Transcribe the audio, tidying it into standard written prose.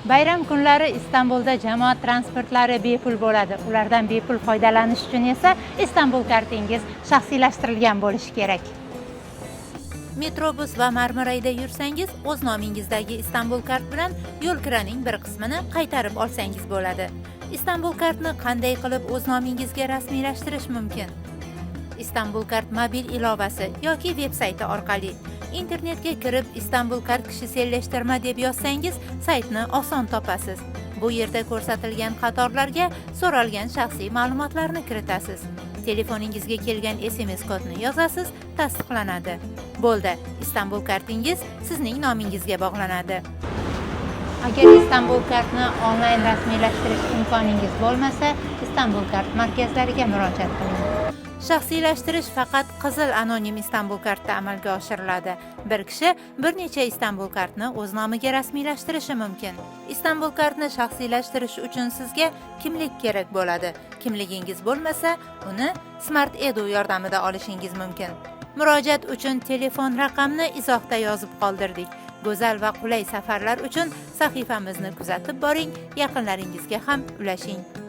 Bayram kunlari Istanbulda jamoat transportlari bepul bo'ladi. Ulardan bepul foydalanish uchun esa Istanbul kartingiz shaxsiylashtirilgan bo'lishi kerak. Metrobus va Marmarayda yursangiz, o'z nomingizdagi Istanbul kart bilan yo'l kiraning bir qismini qaytarib olsangiz bo'ladi. Istanbul kartni qanday qilib o'z nomingizga rasmiylashtirish mumkin? Istanbul kart mobil ilovasi yoki veb-sayti orqali internetga kirib Istanbul kart kishisellashtirma deb yozsangiz, saytni oson topasiz. Bu yerda ko'rsatilgan qatorlarga so'ralgan shaxsiy ma'lumotlarni kiritasiz. Telefoningizga kelgan SMS kodni yozasiz, tasdiqlanadi. Bo'ldi, Istanbul kartingiz sizning nomingizga bog'lanadi. Agar Istanbul kartni onlayn rasmiylashtirish imkoningiz bo'lmasa, Istanbul kart markazlariga murojaat qiling. Shaxsiylashtirish faqat qizil anonim Istanbul kartda amalga oshiriladi. Bir kishi bir necha Istanbul kartni o'z nomiga rasmiylashtirishi mumkin. Istanbul kartni shaxsiylashtirish uchun sizga kimlik kerak bo'ladi. Kimligingiz bo'lmasa, uni Smart Edu yordamida olishingiz mumkin. Murojaat uchun telefon raqamni izohda yozib qoldirdik. Go'zal va qulay safarlar uchun sahifamizni kuzatib boring, yaqinlaringizga ham ulashing.